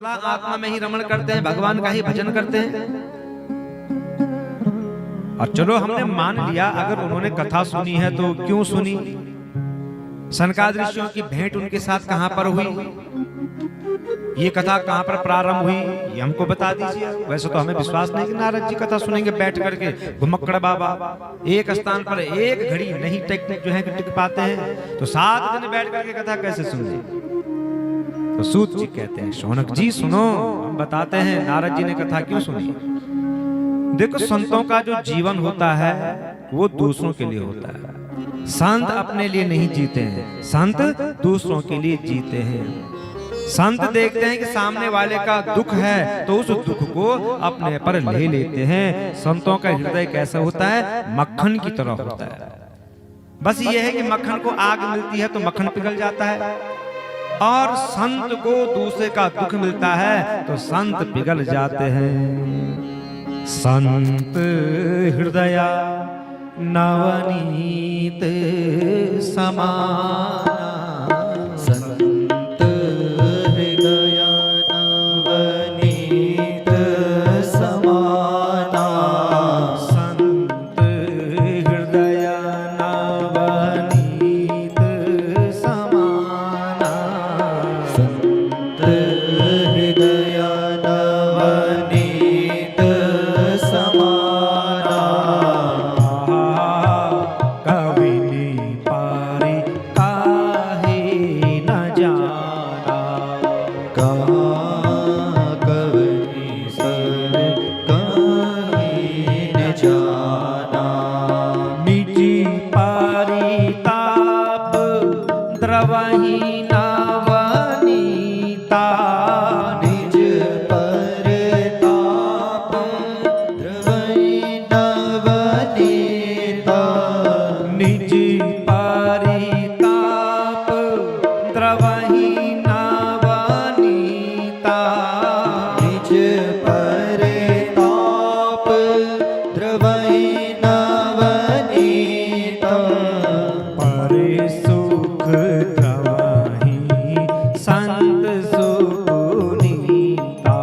आत्मा में ही रमण करते हैं, भगवान का ही भजन करते हैं। और चलो हमने मान लिया, अगर उन्होंने कथा सुनी है तो क्यों सुनी, सनकादिक ऋषियों की भेंट उनके साथ कहां पर हुई, ये कथा कहां पर प्रारंभ हुई, ये हमको बता दीजिए। वैसे तो हमें विश्वास नहीं कि नारद जी कथा सुनेंगे बैठ करके, घुमक्कड़ बाबा एक स्थान पर एक घड़ी नहीं टिक पाते हैं, तो 7 दिन बैठ करके कथा कैसे सुनेंगे। तो सूत जी कहते हैं, शौनक जी सुनो, हम बताते हैं नारद जी ने कथा क्यों सुनी। देखो, संतों का जो जीवन होता है वो दूसरों के लिए होता है। संत अपने लिए नहीं जीते हैं, संत दूसरों के लिए जीते हैं। संत देखते हैं कि सामने वाले का दुख है तो उस दुख को अपने पर ले लेते हैं। संतों का हृदय कैसा होता है, मक्खन की तरह होता है। बस ये है कि मक्खन को आग मिलती है तो मक्खन पिघल जाता है, और संत को दूसरे का दुख मिलता है तो संत पिघल जाते हैं। संत हृदया नवनीत समाना, संत हृदया नवनीत समाना, संत हृदया नवनीत समाना, संत हृदया नवनीत समाना। कवि पारी काहे न जाना, कवि सर काहे न जाना। निजी पारी ताप द्रवही नवनीता, निज पर ताप द्रवही नवनीता, निज पारी ताप द्रवही नवनीता, निज पर ताप द्रवही नवनीता। परे सुख द्रवही संत सुनीता,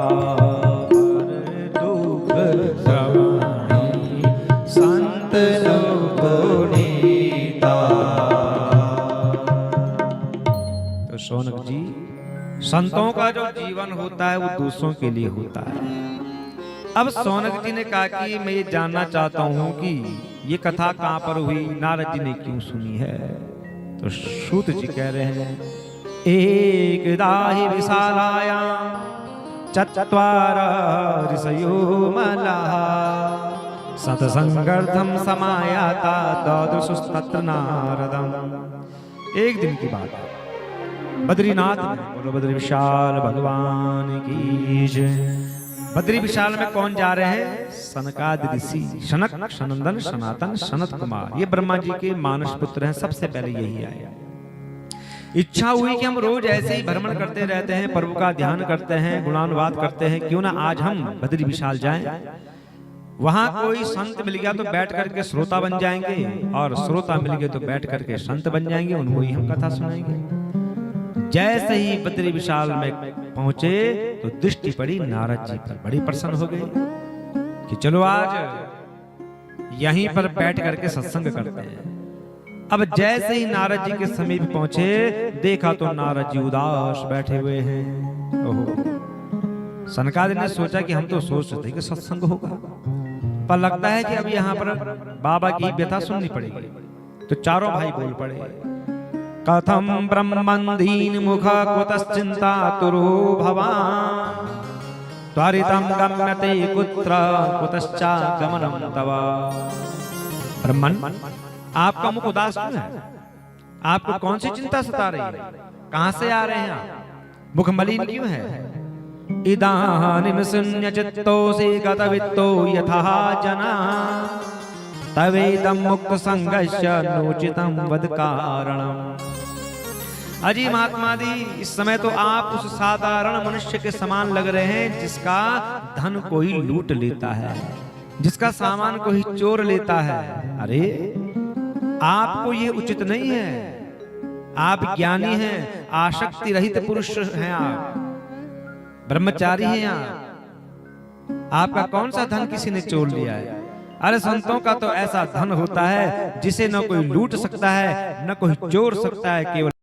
पर दुख द्रवही संत सुनीता। तो शौनक जी, संतों का जो जीवन होता है वो दूसरों के लिए होता है। अब शौनक जी ने कहा कि मैं ये जानना चाहता हूं कि ये कथा कहां पर हुई, नारद जी ने क्यों सुनी है। तो सूत जी कह रहे हैं, एक दाहि विशालाया चत्वार ऋषयो मलाः, सतसंगर्धम समायाता ददृशुस्तत्र नारदम। एक दिन की बात है, बद्रीनाथ में, बोलो बद्री विशाल भगवान की जय। बद्री विशाल में कौन जा रहे हैं, सनकादिक ऋषि, सनक, सनंदन, सनातन, सनत कुमार, ये ब्रह्मा जी के मानस पुत्र हैं। सबसे पहले यही आए। इच्छा हुई कि हम रोज ऐसे ही भ्रमण करते रहते हैं, प्रभु का ध्यान करते हैं, गुणानुवाद करते हैं, क्यों ना आज हम बद्री विशाल जाएं। वहां कोई संत मिल गया तो बैठ करके श्रोता बन जाएंगे, और श्रोता मिल गए तो बैठ करके संत बन जाएंगे, उनको ही हम कथा सुनाएंगे। जैसे ही बद्री विशाल में पहुंचे तो दृष्टि पड़ी नारद जी पर, बड़ी प्रसन्न हो गई कि चलो आज यहीं पर बैठ करके सत्संग करते हैं। अब जैसे ही नारद जी के समीप पहुंचे, देखा तो नारद जी उदास बैठे हुए हैं। ओहो, सनकादिक ने सोचा कि हम तो सोच रहे थे कि सत्संग होगा, पर लगता है कि अब यहाँ पर बाबा की व्यथा सुननी पड़ेगी। तो चारों भाई बोल पड़े, कथम ब्रह्मंदीन मुख कुतश्चिंता तुरो भवान, त्वरितम गम्यते कुत्र कुतश्चा गमनम तवा। ब्रह्मन, आपका मुख उदास क्यों है, आपको कौन सी चिंता सता रही है, कहां से आ रहे हैं आप, मुख मलिन क्यों है। इदानीम शून्य चित्तोऽसि गतवित्तो यथा जना, तवेदं मुक्त संगस्य नोचितं वद कारणम्। अजी महात्मा जी, इस समय तो आप उस साधारण मनुष्य के समान लग रहे हैं जिसका धन कोई लूट लेता है, जिसका सामान कोई चोर लेता है। अरे आपको ये उचित नहीं है। आप ज्ञानी हैं, आसक्ति रहित पुरुष हैं आप। ब्रह्मचारी हैं आपका कौन सा धन किसी ने चोर लिया है? अरे संतों का तो ऐसा धन होता है जिसे न कोई लूट सकता है न कोई चोर सकता है, केवल